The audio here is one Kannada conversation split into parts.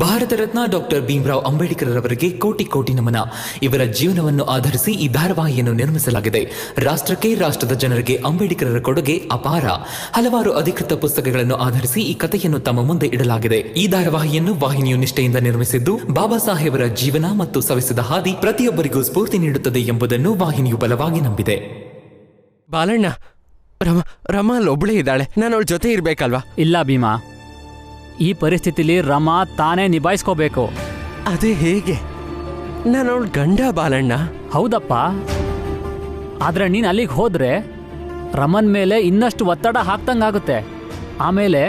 ಭಾರತ ರತ್ನ ಡಾಕ್ಟರ್ ಭೀಮರಾವ್ ಅಂಬೇಡ್ಕರ್ ಅವರಿಗೆ ಕೋಟಿ ಕೋಟಿ ನಮನ. ಇವರ ಜೀವನವನ್ನು ಆಧರಿಸಿ ಈ ಧಾರಾವಾಹಿಯನ್ನು ನಿರ್ಮಿಸಲಾಗಿದೆ. ರಾಷ್ಟ್ರಕ್ಕೆ, ರಾಷ್ಟ್ರದ ಜನರಿಗೆ ಅಂಬೇಡ್ಕರರ ಕೊಡುಗೆ ಅಪಾರ. ಹಲವಾರು ಅಧಿಕೃತ ಪುಸ್ತಕಗಳನ್ನು ಆಧರಿಸಿ ಈ ಕಥೆಯನ್ನು ತಮ್ಮ ಮುಂದೆ ಇಡಲಾಗಿದೆ. ಈ ಧಾರಾವಾಹಿಯನ್ನು ವಾಹಿನಿಯು ನಿಷ್ಠೆಯಿಂದ ನಿರ್ಮಿಸಿದ್ದು, ಬಾಬಾ ಸಾಹೇಬರ ಜೀವನ ಮತ್ತು ಸವಿಸಿದ ಹಾದಿ ಪ್ರತಿಯೊಬ್ಬರಿಗೂ ಸ್ಫೂರ್ತಿ ನೀಡುತ್ತದೆ ಎಂಬುದನ್ನು ವಾಹಿನಿಯು ಬಲವಾಗಿ ನಂಬಿದೆ. ಬಾಲಣ್ಣ, ರಮಾ ಒಬ್ಳೇ ಇದ್ದಾಳೆ, ನಾನು ಅವಳ ಜೊತೆ ಇರ್ಬೇಕಲ್ವಾ? ಇಲ್ಲ ಭೀಮಾ, ಈ ಪರಿಸ್ಥಿತಿಲಿ ರಮಾ ತಾನೇ ನಿಭಾಯಿಸ್ಕೋಬೇಕು. ಅದೇ ಹೇಗೆ? ನಾನು ಅವಳ ಗಂಡ ಬಾಲಣ್ಣ. ಹೌದಪ್ಪ, ಆದ್ರೆ ನೀನು ಅಲ್ಲಿಗೆ ಹೋದ್ರೆ ರಮನ್ ಮೇಲೆ ಇನ್ನಷ್ಟು ಒತ್ತಡ ಹಾಕ್ದಂಗಾಗುತ್ತೆ. ಆಮೇಲೆ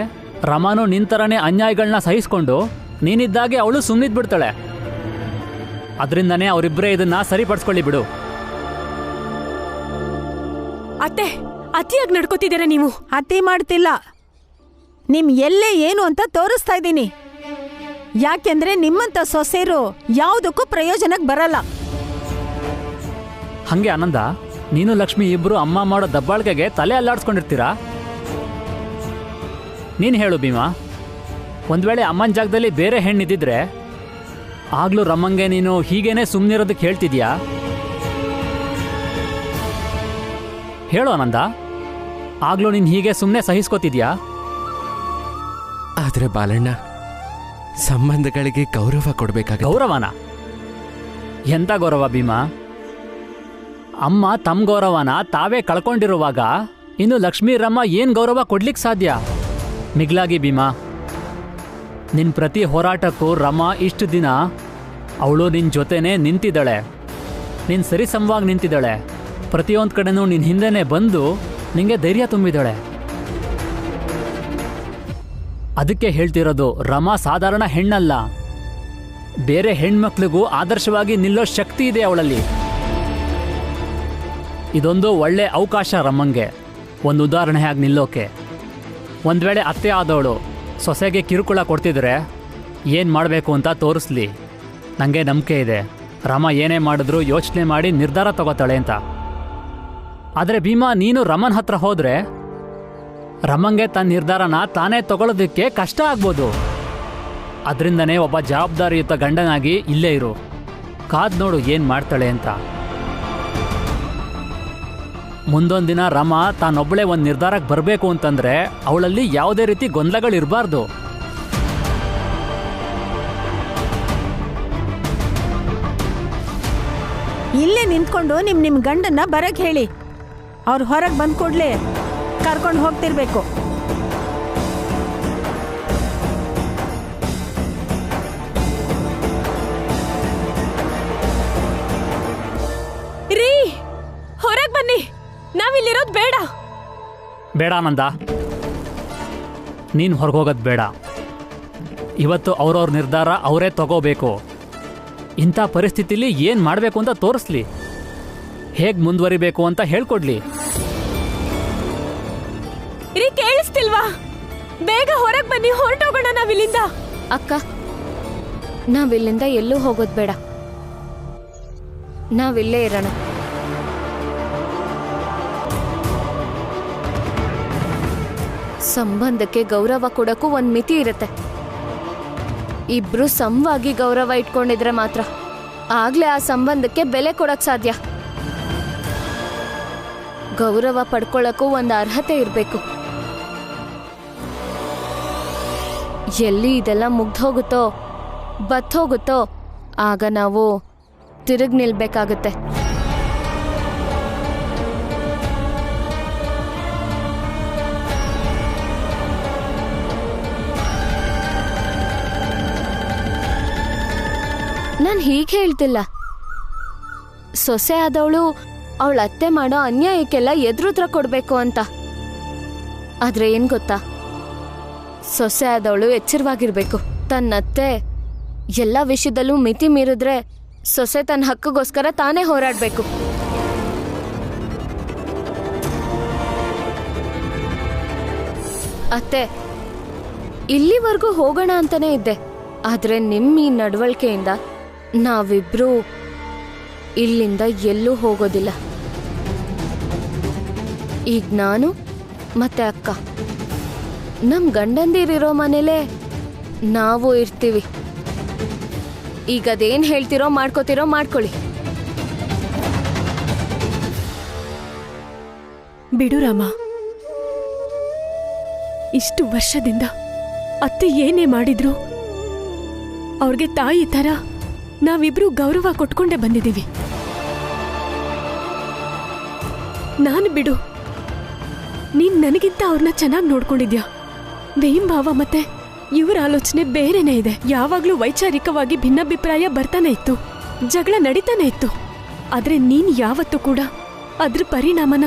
ರಮಾನು ನಿಂತರನೇ ಅನ್ಯಾಯಗಳನ್ನ ಸಹಿಸ್ಕೊಂಡು ನೀನಿದ್ದಾಗೆ ಅವಳು ಸುಮ್ಮನಿದ್ಬಿಡ್ತಾಳೆ. ಅದರಿಂದನೇ ಅವರಿಬ್ಬರೇ ಇದನ್ನ ಸರಿಪಡಿಸ್ಕೊಳ್ಳಿ ಬಿಡು. ಅತ್ತೆ, ಅತಿಯಾಗಿ ನಡ್ಕೋತಿದ್ದೀರಾ ನೀವು. ಅತಿ ಮಾಡ್ತಿಲ್ಲ, ನಿಮ್ ಎಲ್ಲೇ ಏನು ಅಂತ ತೋರಿಸ್ತಾ ಇದ್ದೀನಿ. ಯಾಕೆಂದ್ರೆ ನಿಮ್ಮಂತ ಸೊಸೆರು ಯಾವುದಕ್ಕೂ ಪ್ರಯೋಜನಕ್ಕೆ ಬರಲ್ಲ. ಹಂಗೆ ಆನಂದ, ನೀನು ಲಕ್ಷ್ಮಿ ಇಬ್ರು ಅಮ್ಮ ಮಾಡೋ ದಬ್ಬಾಳಿಕೆಗೆ ತಲೆ ಅಲ್ಲಾಡ್ಸ್ಕೊಂಡಿರ್ತೀರಾ? ನೀನು ಹೇಳು ಭೀಮಾ, ಒಂದ್ ವೇಳೆ ಅಮ್ಮನ ಜಾಗದಲ್ಲಿ ಬೇರೆ ಹೆಣ್ಣಿದ್ದಿದ್ರೆ ಆಗ್ಲೂ ರಮ್ಮಂಗೆ ನೀನು ಹೀಗೇನೆ ಸುಮ್ಮನಿರೋದಕ್ಕೆ ಹೇಳ್ತಿದ್ಯಾ? ಹೇಳು ಆನಂದ, ಆಗ್ಲೂ ನೀನು ಹೀಗೆ ಸುಮ್ಮನೆ ಸಹಿಸ್ಕೋತಿದ್ಯಾ? ಆದ್ರೆ ಬಾಲಣ್ಣ, ಸಂಬಂಧಗಳಿಗೆ ಗೌರವ ಕೊಡ್ಬೇಕಾಗುತ್ತೆ. ಗೌರವನ? ಎಂತ ಗೌರವ ಭೀಮಾ? ಅಮ್ಮ ತಮ್ಮ ಗೌರವನ ತಾವೇ ಕಳ್ಕೊಂಡಿರುವಾಗ ಇನ್ನು ಲಕ್ಷ್ಮೀ ರಮ್ಮ ಏನ್ ಗೌರವ ಕೊಡ್ಲಿಕ್ಕೆ ಸಾಧ್ಯ? ಮಿಗ್ಲಾಗಿ ಭೀಮಾ, ನಿನ್ ಪ್ರತಿ ಹೋರಾಟಕ್ಕೂ ರಮ್ಮ ಇಷ್ಟು ದಿನ ಅವಳು ನಿನ್ ಜೊತೆನೆ ನಿಂತಿದ್ದಾಳೆ. ನಿನ್ ಸರಿಸಮವಾಗಿ ನಿಂತಿದ್ದಾಳೆ. ಪ್ರತಿಯೊಂದು ಕಡೆನೂ ನಿನ್ ಹಿಂದೆನೆ ಬಂದು ನಿಂಗೆ ಧೈರ್ಯ ತುಂಬಿದ್ದಾಳೆ. ಅದಕ್ಕೆ ಹೇಳ್ತಿರೋದು, ರಮಾ ಸಾಧಾರಣ ಹೆಣ್ಣಲ್ಲ. ಬೇರೆ ಹೆಣ್ಮಕ್ಳಿಗೂ ಆದರ್ಶವಾಗಿ ನಿಲ್ಲೋ ಶಕ್ತಿ ಇದೆ ಅವಳಲ್ಲಿ. ಇದೊಂದು ಒಳ್ಳೆ ಅವಕಾಶ ರಮ್ಮಂಗೆ, ಒಂದು ಉದಾಹರಣೆಯಾಗಿ ನಿಲ್ಲೋಕೆ. ಒಂದ್ ವೇಳೆ ಅತ್ತೆ ಆದವಳು ಸೊಸೆಗೆ ಕಿರುಕುಳ ಕೊಡ್ತಿದ್ರೆ ಏನು ಮಾಡಬೇಕು ಅಂತ ತೋರಿಸ್ಲಿ. ನನಗೆ ನಂಬಿಕೆ ಇದೆ, ರಮಾ ಏನೇ ಮಾಡಿದ್ರೂ ಯೋಚನೆ ಮಾಡಿ ನಿರ್ಧಾರ ತಗೋತಾಳೆ ಅಂತ. ಆದರೆ ಭೀಮಾ, ನೀನು ರಮನ್ ಹತ್ರ ಹೋದ್ರೆ ರಮಂಗೆ ತನ್ನ ನಿರ್ಧಾರನ ತಾನೇ ತಗೊಳ್ಳೋದಕ್ಕೆ ಕಷ್ಟ ಆಗ್ಬೋದು. ಅದರಿಂದನೇ ಒಬ್ಬ ಜವಾಬ್ದಾರಿಯುತ ಗಂಡನಾಗಿ ಇಲ್ಲೇ ಇರು, ಕಾದ್ ನೋಡು ಏನು ಮಾಡ್ತಾಳೆ ಅಂತ. ಮುಂದೊಂದು ದಿನ ರಮಾ ತಾನೊಬ್ಬಳೇ ಒಂದು ನಿರ್ಧಾರಕ್ಕೆ ಬರಬೇಕು ಅಂತಂದ್ರೆ ಅವಳಲ್ಲಿ ಯಾವುದೇ ರೀತಿ ಗೊಂದಲಗಳಿರಬಾರ್ದು. ಇಲ್ಲೇ ನಿಂತ್ಕೊಂಡು ನಿಮ್ ಗಂಡನ್ನ ಬರಕ್ ಹೇಳಿ. ಅವ್ರು ಹೊರಗೆ ಬಂದ್ ಕೂಡ್ಲೆ ಕರ್ಕೊಂಡು ಹೋಗ್ತಿರ್ಬೇಕು. ರೀ, ಹೊರಗೆ ಬನ್ನಿ, ನಾವಿಲ್ಲಿರೋದು ಬೇಡ. ಬೇಡ ಆನಂದ, ನೀನು ಹೊರಗೋಗೋದು ಬೇಡ. ಇವತ್ತು ಅವ್ರವ್ರ ನಿರ್ಧಾರ ಅವರೇ ತಗೋಬೇಕು. ಇಂಥ ಪರಿಸ್ಥಿತಿಲಿ ಏನು ಮಾಡಬೇಕು ಅಂತ ತೋರಿಸ್ಲಿ, ಹೇಗೆ ಮುಂದುವರಿಬೇಕು ಅಂತ ಹೇಳ್ಕೊಡ್ಲಿ. ರೀ, ಕೇಳಿಸ್ತಿಲ್ವಾ? ಬೇಗ ಹೊರಗೆ ಬನ್ನಿ, ಹೊರಟೋಗೋಣ ನಾವಿಲ್ಲಿಂದ. ಅಕ್ಕ, ನಾವಿಲ್ಲಿಂದ ಎಲ್ಲೂ ಹೋಗೋದು ಬೇಡ, ನಾವಿಲ್ಲೇ ಇರೋಣ. ಸಂಬಂಧಕ್ಕೆ ಗೌರವ ಕೊಡಕ್ಕೂ ಒಂದು ಮಿತಿ ಇರುತ್ತೆ. ಇಬ್ರು ಸಮವಾಗಿ ಗೌರವ ಇಟ್ಕೊಂಡಿದ್ರೆ ಮಾತ್ರ ಆಗ್ಲೇ ಆ ಸಂಬಂಧಕ್ಕೆ ಬೆಲೆ ಕೊಡಕ್ ಸಾಧ್ಯ. ಗೌರವ ಪಡ್ಕೊಳ್ಳಕ್ಕೂ ಒಂದು ಅರ್ಹತೆ ಇರಬೇಕು. ಎಲ್ಲಿ ಇದೆಲ್ಲ ಮುಗ್ದೋಗುತ್ತೋ ಬತ್ತೋಗುತ್ತೋ ಆಗ ನಾವು ತಿರುಗಿ ನಿಲ್ಬೇಕಾಗುತ್ತೆ. ನಾನು ಹೀಗೆ ಹೇಳ್ತಿಲ್ಲ. ಸೊಸೆ ಆದವಳು ಅವಳ ಅತ್ತೆ ಮಾಡೋ ಅನ್ಯಾಯಕ್ಕೆಲ್ಲ ಎದುರುತ್ರ ಕೊಡಬೇಕು ಅಂತ. ಆದ್ರೆ ಏನ್ ಗೊತ್ತಾ, ಸೊಸೆ ಆದವಳು ಎಚ್ಚರವಾಗಿರ್ಬೇಕು. ತನ್ನತ್ತೆ ಎಲ್ಲ ವಿಷಯದಲ್ಲೂ ಮಿತಿ ಮೀರಿದ್ರೆ ಸೊಸೆ ತನ್ನ ಹಕ್ಕಿಗೋಸ್ಕರ ತಾನೇ ಹೋರಾಡಬೇಕು. ಅತ್ತೆ, ಇಲ್ಲಿವರೆಗೂ ಹೋಗೋಣ ಅಂತಾನೆ ಇದ್ದೆ, ಆದ್ರೆ ನಿಮ್ಮ ಈ ನಡವಳಿಕೆಯಿಂದ ನಾವಿಬ್ರು ಇಲ್ಲಿಂದ ಎಲ್ಲೂ ಹೋಗೋದಿಲ್ಲ. ಈಗ ನಾನು ಮತ್ತೆ ಅಕ್ಕ ನಮ್ಮ ಗಂಡಂದಿರಿರೋ ಮನೇಲೆ ನಾವು ಇರ್ತೀವಿ. ಈಗ ಅದೇನ್ ಹೇಳ್ತಿರೋ ಮಾಡ್ಕೋತಿರೋ ಮಾಡ್ಕೊಳ್ಳಿ. ಬಿಡು ರಾಮ. ಇಷ್ಟು ವರ್ಷದಿಂದ ಅತ್ತೆ ಏನೇ ಮಾಡಿದ್ರು ಅವ್ರಿಗೆ ತಾಯಿ ತರ ನಾವಿಬ್ರು ಗೌರವ ಕೊಟ್ಕೊಂಡೇ ಬಂದಿದ್ದೀವಿ. ನಾನು ಬಿಡು, ನೀನ್ ನನಗಿಂತ ಅವ್ರನ್ನ ಚೆನ್ನಾಗಿ ನೋಡ್ಕೊಂಡಿದ್ಯಾ. ಬೇಮ್ ಭಾವ ಮತ್ತೆ ಇವ್ರ ಆಲೋಚನೆ ಬೇರೆನೇ ಇದೆ. ಯಾವಾಗ್ಲೂ ವೈಚಾರಿಕವಾಗಿ ಭಿನ್ನಾಭಿಪ್ರಾಯ ಬರ್ತಾನೆ ಇತ್ತು, ಜಗಳ ನಡೀತಾನೆ ಇತ್ತು. ಆದ್ರೆ ನೀನ್ ಯಾವತ್ತೂ ಕೂಡ ಅದ್ರ ಪರಿಣಾಮನ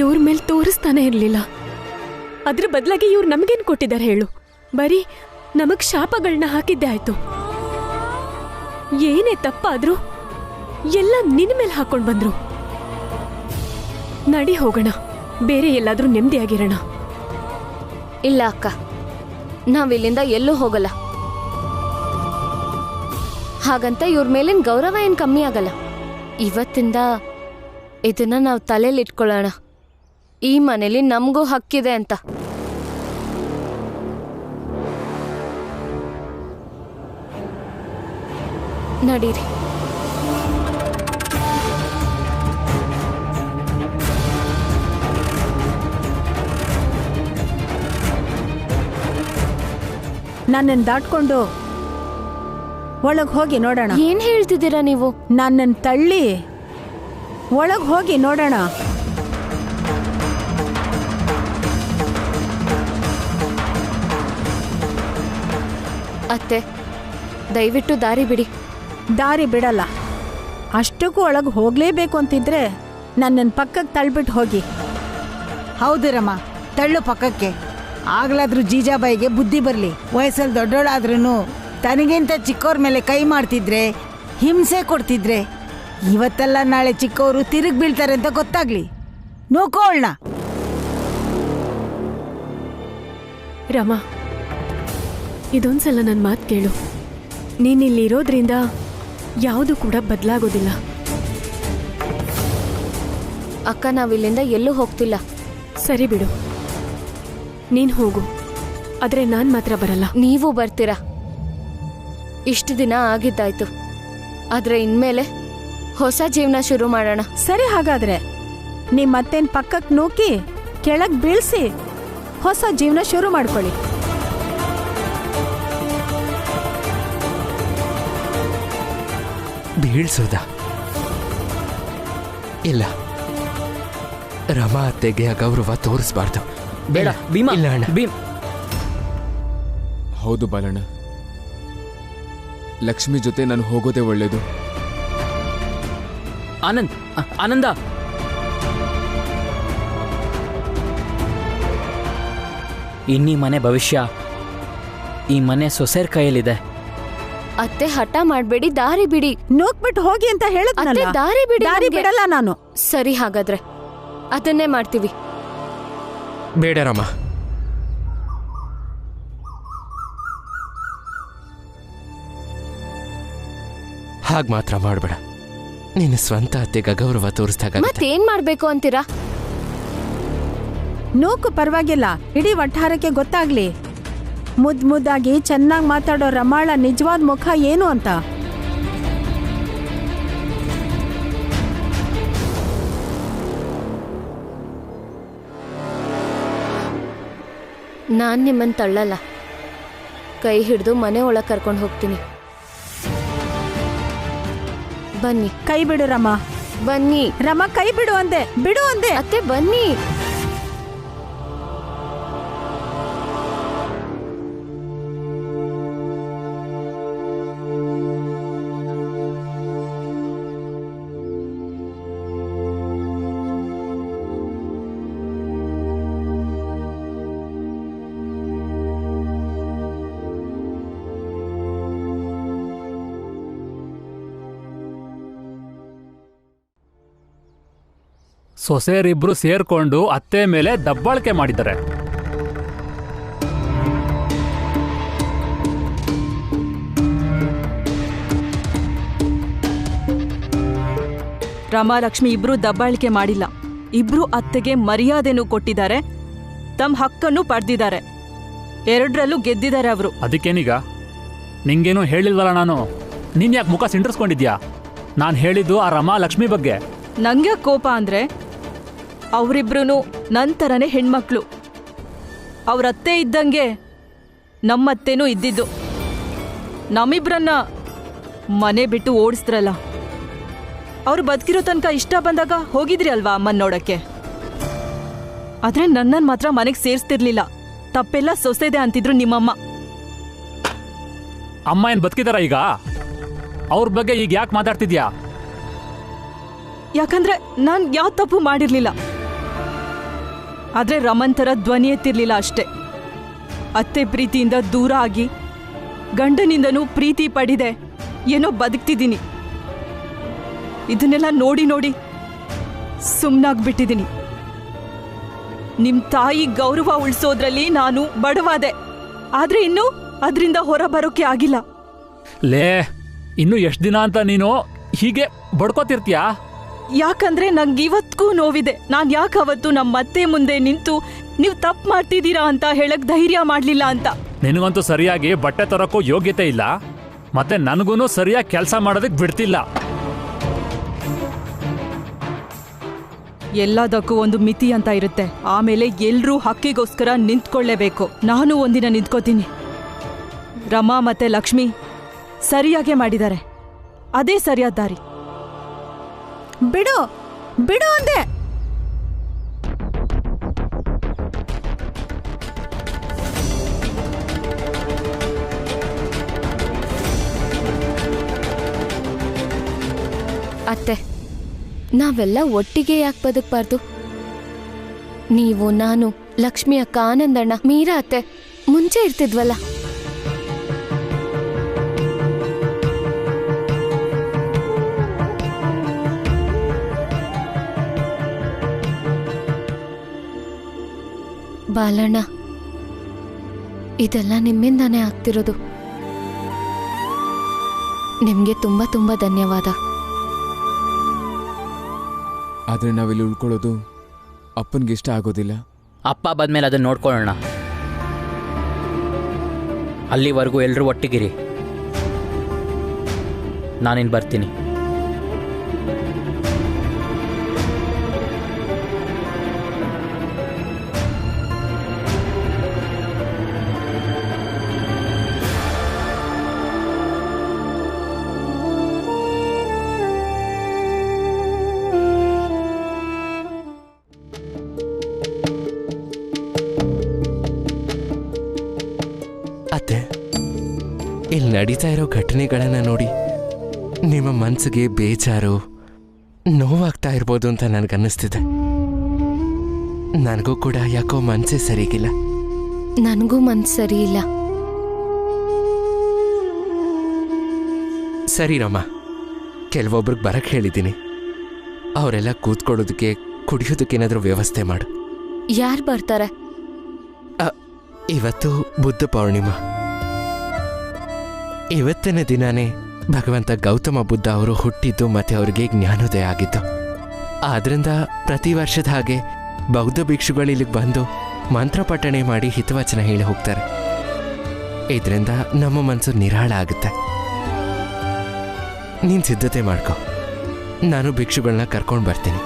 ಇವ್ರ ಮೇಲೆ ತೋರಿಸ್ತಾನೆ ಇರ್ಲಿಲ್ಲ. ಅದ್ರ ಬದಲಾಗಿ ಇವ್ರು ನಮಗೇನ್ ಕೊಟ್ಟಿದ್ದಾರೆ ಹೇಳು? ಬರೀ ನಮಗ್ ಶಾಪಗಳನ್ನ ಹಾಕಿದ್ದೆ ಆಯ್ತು. ಏನೇ ತಪ್ಪಾದ್ರೂ ಎಲ್ಲ ನಿನ್ ಮೇಲೆ ಹಾಕೊಂಡ್ ಬಂದ್ರು. ನಡಿ ಹೋಗೋಣ, ಬೇರೆ ಎಲ್ಲಾದ್ರೂ ನೆಮ್ಮದಿಯಾಗಿರೋಣ. ಇಲ್ಲ ಅಕ್ಕ, ನಾವಿಲ್ಲಿಂದ ಎಲ್ಲೂ ಹೋಗಲ್ಲ. ಹಾಗಂತ ಇವ್ರ ಮೇಲಿನ ಗೌರವ ಏನ್ ಕಮ್ಮಿ ಆಗಲ್ಲ. ಇವತ್ತಿಂದ ಇದನ್ನ ನಾವು ತಲೆಯಲ್ಲಿ ಇಟ್ಕೊಳ್ಳೋಣ. ಈ ಮನೇಲಿ ನಮಗೂ ಹಕ್ಕಿದೆ ಅಂತ. ನಡೀರಿ. ನನ್ನನ್ನು ದಾಟ್ಕೊಂಡು ಒಳಗೆ ಹೋಗಿ ನೋಡೋಣ. ಏನ್ ಹೇಳ್ತಿದ್ದೀರಾ ನೀವು? ನನ್ನನ್ನು ತಳ್ಳಿ ಒಳಗೆ ಹೋಗಿ ನೋಡೋಣ. ಅತ್ತೆ, ದಯವಿಟ್ಟು ದಾರಿ ಬಿಡಿ. ದಾರಿ ಬಿಡಲ್ಲ. ಅಷ್ಟಕ್ಕೂ ಒಳಗೆ ಹೋಗ್ಲೇಬೇಕು ಅಂತಿದ್ರೆ ನನ್ನನ್ನು ಪಕ್ಕಕ್ಕೆ ತಳ್ಬಿಟ್ಟು ಹೋಗಿ. ಹೌದು ರಮ್ಮ, ತಳ್ಳು ಪಕ್ಕಕ್ಕೆ. ಆಗ್ಲಾದ್ರೂ ಜೀಜಾಬಾಯಿಗೆ ಬುದ್ಧಿ ಬರಲಿ. ವಯಸ್ಸಲ್ಲಿ ದೊಡ್ಡೋಳಾದ್ರೂ ತನಗಿಂತ ಚಿಕ್ಕವ್ರ ಮೇಲೆ ಕೈ ಮಾಡ್ತಿದ್ರೆ, ಹಿಂಸೆ ಕೊಡ್ತಿದ್ರೆ, ಇವತ್ತೆಲ್ಲ ನಾಳೆ ಚಿಕ್ಕವರು ತಿರುಗಿ ಬೀಳ್ತಾರೆ ಅಂತ ಗೊತ್ತಾಗ್ಲಿ. ನೋಕೋಳ್ನ. ರಮ, ಇದೊಂದ್ಸಲ ನನ್ನ ಮಾತು ಕೇಳು. ನೀನಿಲ್ಲಿರೋದ್ರಿಂದ ಯಾವುದು ಕೂಡ ಬದಲಾಗೋದಿಲ್ಲ. ಅಕ್ಕ, ನಾವಿಲ್ಲಿಂದ ಎಲ್ಲೂ ಹೋಗ್ತಿಲ್ಲ. ಸರಿ ಬಿಡು, ನೀನ್ ಹೋಗು. ಆದ್ರೆ ನಾನ್ ಮಾತ್ರ ಬರಲ್ಲ. ನೀವು ಬರ್ತೀರಾ? ಇಷ್ಟು ದಿನ ಆಗಿದ್ದಾಯ್ತು. ಆದ್ರೆ ಇನ್ಮೇಲೆ ಹೊಸ ಜೀವನ ಶುರು ಮಾಡೋಣ. ಸರಿ, ಹಾಗಾದ್ರೆ ನಿಮ್ಮತ್ತೇನು ಪಕ್ಕಕ್ಕೆ ನೂಕಿ ಕೆಳಗೆ ಬೀಳ್ಸಿ ಹೊಸ ಜೀವನ ಶುರು ಮಾಡ್ಕೊಳ್ಳಿ. ಬೀಳ್ಸೋದ? ಇಲ್ಲ, ರಮಾ ಅತ್ತೆಗೆ ಅಗೌರವ ತೋರಿಸ್ಬಾರ್ದು. ಬೇಡ ಭೀಮಾ. ಇಲ್ಲ ಅಣ್ಣ. ಭೀಮ್. ಹೌದು ಬಾಲಣ್ಣ, ಲಕ್ಷ್ಮಿ ಜೊತೆ ನಾನು ಹೋಗೋದೇ ಒಳ್ಳೇದು. ಆನಂದ, ಇನ್ನೀ ಮನೆ ಭವಿಷ್ಯ ಈ ಮನೆ ಸೊಸೆರ್ ಕೈಯಲ್ಲಿದೆ. ಅತ್ತೆ, ಹಠ ಮಾಡ್ಬೇಡಿ, ದಾರಿ ಬಿಡಿ. ನೂಕ್ಬಿಟ್ಟು ಹೋಗಿ ಅಂತ ಹೇಳಿದ್ನಲ್ಲ. ಅತ್ತೆ, ದಾರಿ ಬಿಡಿ. ದಾರಿ ನಮ್ಗೆ. ಬಿಡಲ್ಲ ನಾನು. ಸರಿ, ಹಾಗಾದ್ರೆ ಅದನ್ನೇ ಮಾಡ್ತೀವಿ. ಬೇಡ ರಮ, ಹಾಗೆ ಮಾತ್ರ ಮಾಡಬೇಡ. ನಿನ್ನ ಸ್ವಂತ ಅತ್ತೆಗೆ ಅಗೌರವ ತೋರಿಸಿದಾಗ ಮತ್ತೇನ್ ಮಾಡ್ಬೇಕು ಅಂತೀರಾ? ನೂಕು ಪರವಾಗಿಲ್ಲ, ಇಡೀ ವಠಾರಕ್ಕೆ ಗೊತ್ತಾಗ್ಲಿ ಮುದ್ದಾಗಿ ಚೆನ್ನಾಗಿ ಮಾತಾಡೋ ರಮಾಳ ನಿಜವಾದ ಮುಖ ಏನು ಅಂತ. ನಾನ್ ನಿಮ್ಮನ್ ತಳ್ಳಲ್ಲ. ಕೈ ಹಿಡಿದು ಮನೆ ಒಳಗೆ ಕರ್ಕೊಂಡು ಹೋಗ್ತೀನಿ. ಬನ್ನಿ. ಕೈ ಬಿಡು ರಮ. ಬನ್ನಿ. ರಮ, ಕೈ ಬಿಡು ಅಂದೆ. ಬಿಡು ಅಂದೆ. ಅತ್ತೆ, ಬನ್ನಿ. ಸೊಸೆಯರಿಬ್ರು ಸೇರ್ಕೊಂಡು ಅತ್ತೆ ಮೇಲೆ ದಬ್ಬಾಳಿಕೆ ಮಾಡಿದ್ದಾರೆ. ರಾಮಲಕ್ಷ್ಮಿ ಇಬ್ರು ದಬ್ಬಾಳಿಕೆ ಮಾಡಿಲ್ಲ. ಇಬ್ರು ಅತ್ತೆಗೆ ಮರ್ಯಾದೆನೂ ಕೊಟ್ಟಿದ್ದಾರೆ, ತಮ್ಮ ಹಕ್ಕನ್ನು ಪಡೆದಿದ್ದಾರೆ. ಎರಡರಲ್ಲೂ ಗೆದ್ದಿದ್ದಾರೆ ಅವರು. ಅದಕ್ಕೇನೀಗ? ನಿಂಗೇನು ಹೇಳಿಲ್ವಲ್ಲ ನಾನು? ನೀನ್ ಯಾಕೆ ಮುಖ ಸಿಂಡ್ರಿಸ್ಕೊಂಡಿದ್ಯಾ? ನಾನು ಹೇಳಿದ್ದು ಆ ರಮಾ ಲಕ್ಷ್ಮಿ ಬಗ್ಗೆ. ನಂಗೆ ಕೋಪ ಅಂದ್ರೆ ಅವರಿಬ್ರು ನಂತರನೇ ಹೆಣ್ಮಕ್ಳು. ಅವ್ರತ್ತೆ ಇದ್ದಂಗೆ ನಮ್ಮತ್ತೇನೂ ಇದ್ದಿದ್ದು. ನಮ್ಮಿಬ್ರನ್ನ ಮನೆ ಬಿಟ್ಟು ಓಡಿಸ್ದ್ರಲ್ಲ, ಅವ್ರು ಬದುಕಿರೋ ತನಕ ಇಷ್ಟ ಬಂದಾಗ ಹೋಗಿದ್ರಿ ಅಲ್ವಾ ಅಮ್ಮನ್ ನೋಡಕ್ಕೆ. ಆದ್ರೆ ನನ್ನನ್ನು ಮಾತ್ರ ಮನೆಗೆ ಸೇರಿಸ್ತಿರ್ಲಿಲ್ಲ. ತಪ್ಪೆಲ್ಲ ಸೊಸೆದೆ ಅಂತಿದ್ರು ನಿಮ್ಮಮ್ಮ. ಅಮ್ಮ ಏನ್ ಬದುಕಿದಾರ ಈಗ? ಅವ್ರ ಬಗ್ಗೆ ಈಗ ಯಾಕೆ ಮಾತಾಡ್ತಿದ್ಯಾ? ಯಾಕಂದ್ರೆ ನಾನ್ ಯಾವ ತಪ್ಪು ಮಾಡಿರ್ಲಿಲ್ಲ. ಆದ್ರೆ ರಮನ್ ಥರ ಧ್ವನಿ ಎತ್ತಿರ್ಲಿಲ್ಲ ಅಷ್ಟೇ. ಅತ್ತೆ ಪ್ರೀತಿಯಿಂದ ದೂರ ಆಗಿ ಗಂಡನಿಂದನೂ ಪ್ರೀತಿ ಪಡಿದೆ ಏನೋ ಬದುಕ್ತಿದ್ದೀನಿ. ಇದನ್ನೆಲ್ಲ ನೋಡಿ ನೋಡಿ ಸುಮ್ಮನಾಗ್ಬಿಟ್ಟಿದ್ದೀನಿ. ನಿಮ್ ತಾಯಿ ಗೌರವ ಉಳಿಸೋದ್ರಲ್ಲಿ ನಾನು ಬಡವಾದೆ. ಆದ್ರೆ ಇನ್ನು ಅದರಿಂದ ಹೊರ ಬರೋಕೆ ಆಗಿಲ್ಲ. ಲೇ, ಇನ್ನು ಎಷ್ಟು ದಿನ ಅಂತ ನೀನು ಹೀಗೆ ಬಡ್ಕೋತಿರ್ತೀಯಾ? ಯಾಕಂದ್ರೆ ನಂಗೆ ಇವತ್ತಿಗೂ ನೋವಿದೆ. ನಾನ್ ಯಾಕೆ ಅವತ್ತು ನಮ್ಮ ಅತ್ತೆ ಮುಂದೆ ನಿಂತು ನೀವು ತಪ್ಪು ಮಾಡ್ತಿದ್ದೀರಾ ಅಂತ ಹೇಳಕ್ ಧೈರ್ಯ ಮಾಡ್ಲಿಲ್ಲ ಅಂತ. ನಿನಗಂತೂ ಸರಿಯಾಗಿ ಬಟ್ಟೆ ತರಕ್ಕೂ ಯೋಗ್ಯತೆ ಇಲ್ಲ, ಮತ್ತೆ ನನಗೂ ಸರಿಯಾಗಿ ಕೆಲಸ ಮಾಡೋದಕ್ಕೆ ಬಿಡ್ತಿಲ್ಲ. ಎಲ್ಲದಕ್ಕೂ ಒಂದು ಮಿತಿ ಅಂತ ಇರುತ್ತೆ. ಆಮೇಲೆ ಎಲ್ರೂ ಹಕ್ಕಿಗೋಸ್ಕರ ನಿಂತ್ಕೊಳ್ಳೇಬೇಕು. ನಾನು ಒಂದಿನ ನಿಂತ್ಕೋತೀನಿ. ರಮಾ ಮತ್ತೆ ಲಕ್ಷ್ಮಿ ಸರಿಯಾಗೇ ಮಾಡಿದ್ದಾರೆ. ಅದೇ ಸರಿಯಾದ ದಾರಿ. ಬಿಡು ಬಿಡು ಅಂದೆ. ಅತ್ತೆ, ನಾವೆಲ್ಲ ಒಟ್ಟಿಗೆ ಯಾಕೆ ಬದುಕಬಾರ್ದು? ನೀವು, ನಾನು, ಲಕ್ಷ್ಮಿ ಅಕ್ಕ, ಆನಂದಣ್ಣ, ಮೀರಾ ಅತ್ತೆ ಮುಂಚೆ ಇರ್ತಿದ್ವಲ್ಲ. ಬಾಲಣ್ಣ, ಇದೆಲ್ಲ ನಿಮ್ಮಿಂದಾನೇ ಆಗ್ತಿರೋದು. ನಿಮ್ಗೆ ತುಂಬಾ ತುಂಬಾ ಧನ್ಯವಾದ. ಆದರೆ ನಾವಿಲ್ಲಿ ಉಳ್ಕೊಳ್ಳೋದು ಅಪ್ಪನಿಗೆ ಇಷ್ಟ ಆಗೋದಿಲ್ಲ. ಅಪ್ಪ ಬಂದ್ಮೇಲೆ ಅದನ್ನ ನೋಡ್ಕೊಳ್ಳೋಣ. ಅಲ್ಲಿವರೆಗೂ ಎಲ್ಲರೂ ಒಟ್ಟಿಗಿರಿ. ನಾನಿನ್ ಬರ್ತೀನಿ. ಅತ್ತೆ, ಇಲ್ಲಿ ನಡೀತಾ ಇರೋ ಘಟನೆಗಳನ್ನ ನೋಡಿ ನಿಮ್ಮ ಮನಸ್ಸಿಗೆ ಬೇಜಾರು, ನೋವಾಗ್ತಾ ಇರ್ಬೋದು ಅಂತ ನನಗನ್ನಿಸ್ತಿದೆ. ನನಗೂ ಕೂಡ ಯಾಕೋ ಮನಸ್ಸೇ ಸರಿಗಿಲ್ಲ. ನನಗೂ ಮನ್ಸು ಸರಿ ಇಲ್ಲ. ಸರಿ ರಮ್ಮ, ಕೆಲವೊಬ್ರಿಗೆ ಬರಕ್ಕೆ ಹೇಳಿದ್ದೀನಿ. ಅವರೆಲ್ಲ ಕೂತ್ಕೊಳ್ಳೋದಕ್ಕೆ, ಕುಡಿಯೋದಕ್ಕೇನಾದರೂ ವ್ಯವಸ್ಥೆ ಮಾಡು. ಯಾರು ಬರ್ತಾರೆ? ಇವತ್ತು ಬುದ್ಧ ಪೌರ್ಣಿಮಾ. ಇವತ್ತಿನ ದಿನಾನೇ ಭಗವಂತ ಗೌತಮ ಬುದ್ಧ ಅವರು ಹುಟ್ಟಿದ್ದು ಮತ್ತೆ ಅವರಿಗೆ ಜ್ಞಾನೋದಯ ಆಗಿತ್ತು. ಆದ್ರಿಂದ ಪ್ರತಿ ವರ್ಷದ ಹಾಗೆ ಬೌದ್ಧ ಭಿಕ್ಷುಗಳು ಇಲ್ಲಿಗೆ ಬಂದು ಮಂತ್ರಪಠಣೆ ಮಾಡಿ ಹಿತವಚನ ಹೇಳಿ ಹೋಗ್ತಾರೆ. ಇದರಿಂದ ನಮ್ಮ ಮನಸ್ಸು ನಿರಾಳ ಆಗುತ್ತೆ. ನೀನು ಸಿದ್ಧತೆ ಮಾಡ್ಕೊ, ನಾನು ಭಿಕ್ಷುಗಳನ್ನ ಕರ್ಕೊಂಡು ಬರ್ತೀನಿ.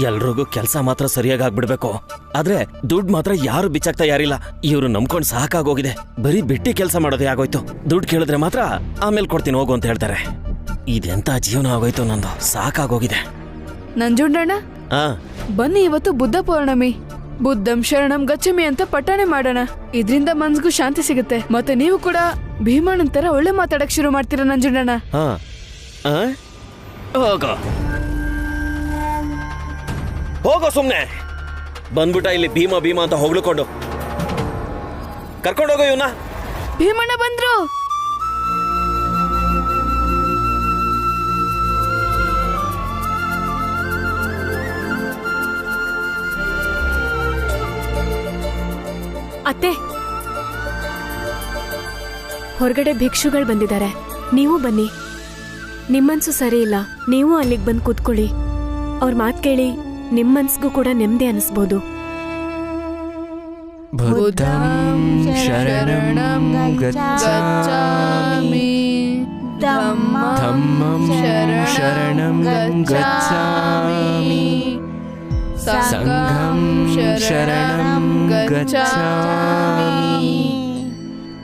ಎಲ್ರಿಗೂ ಕೆಲಸ ಮಾತ್ರ ಸರಿಯಾಗಿ ಆಗ್ಬಿಡ್ಬೇಕು. ಆದ್ರೆ ದುಡ್ಡು ಮಾತ್ರ ಯಾರು ಬಿಚ್ಚಾಕ್ ತಯಾರಿಲ್ಲ. ಇವ್ರು ನಂಬ್ಕೊಂಡು ಸಾಕಾಗೋಗಿದೆ. ಬರೀ ಬಿಟ್ಟಿ ಕೆಲಸ ಮಾಡೋದೇ ಆಗೋಯ್ತು. ದುಡ್ಡು ಕೇಳಿದ್ರೆ ಮಾತ್ರ ಆಮೇಲೆ ಕೊಡ್ತೀನಿ ಹೋಗು ಅಂತ ಹೇಳ್ತಾರೆ. ಇದೆಂತ ಜೀವನ ಆಗೋಯ್ತು ನಂದು, ಸಾಕಾಗೋಗಿದೆ. ನಂಜುಂಡಣ್ಣ, ಬನ್ನಿ, ಇವತ್ತು ಬುದ್ಧ ಪೌರ್ಣಮಿ. ಬುದ್ಧಂ ಶರಣಂ ಗಚ್ಚಮಿ ಅಂತ ಪಠಣೆ ಮಾಡೋಣ. ಇದ್ರಿಂದ ಮನ್ಸ್ಗೂ ಶಾಂತಿ ಸಿಗುತ್ತೆ. ಮತ್ತೆ ನೀವು ಕೂಡ ಭೀಮಣ್ಣನ ತರ ಒಳ್ಳೆ ಮಾತಾಡಕ್ ಶುರು ಮಾಡ್ತೀರಾ ನಂಜುಂಡಣ್ಣ. ಹೋಗೋ ಸುಮ್ನೆ. ಬಂದ್ಬಿಟ್ಟ ಇಲ್ಲಿ ಭೀಮ ಭೀಮ ಅಂತ ಹೊಗಳ್ಕೊಂಡು. ಕರ್ಕೊಂಡೋಗೋ ಇವನ್ನ. ಭೀಮಣ್ಣ ಬಂದ್ರು. ಅತ್ತೆ, ಹೊರಗಡೆ ಭಿಕ್ಷುಗಳು ಬಂದಿದ್ದಾರೆ. ನೀವು ಬನ್ನಿ. ನಿಮ್ಮನ್ಸು ಸರಿ ಇಲ್ಲ, ನೀವು ಅಲ್ಲಿಗೆ ಬಂದು ಕೂತ್ಕೊಳ್ಳಿ. ಅವ್ರ ಮಾತು ಕೇಳಿ ನಿಮ್ಮ ಮನ್ಸಿಗೂ ಕೂಡ ನೆಮ್ಮದಿ ಅನಿಸ್ಬೋದು. ಬುದ್ಧಂ ಶರಣಂ ಗಚ್ಛಾಮಿ ಧಮ್ಮಂ ಶರಣಂ ಗಚ್ಛಾಮಿ ಸಂಘಂ ಶರಣಂ ಗಚ್ಛಾಮಿ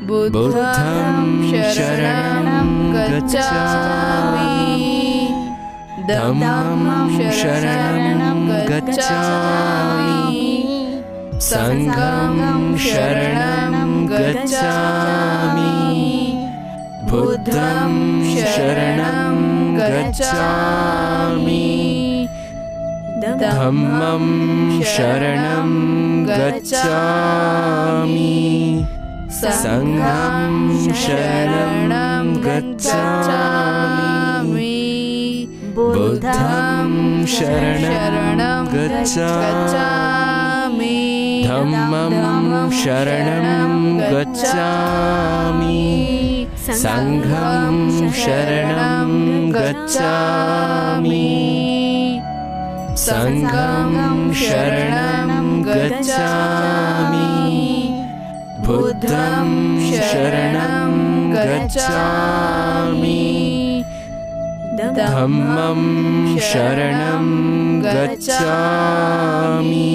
ಬುದ್ಧಂ ಶರಣಂ ಗಚ್ಛಾಮಿ ಧಮ್ಮಂ ಶರಣಂ ಗಚ್ಛಾಮಿ ಸಂಘಂ ಶರಣಂ ಗಚ್ಛಾಮಿ ಬುದ್ಧಂ ಶರಣಂ ಗಚ್ಛಾಮಿ ಧಮ್ಮಂ ಶರಣಂ ಗಚ್ಛಾಮಿ ಸಂಘಂ ಶರಣಂ ಗಚ್ಛಾಮಿ ಬುದ್ಧಂ ಶರಣಂ ಗಚ್ಛಾಮಿ ಧಮ್ಮಂ ಶರಣಂ ಗಚ್ಛಾಮಿ ಸಂಘಂ ಶರಣಂ ಗಚ್ಛಾಮಿ ಸಂಘಂ ಶರಣಂ ಗಚ್ಛಾಮಿ ಬುದ್ಧಂ ಶರಣಂ ಗಚ್ಛಾಮಿ ಧಮ್ಮಂ ಶರಣಂ ಗಚ್ಛಾಮಿ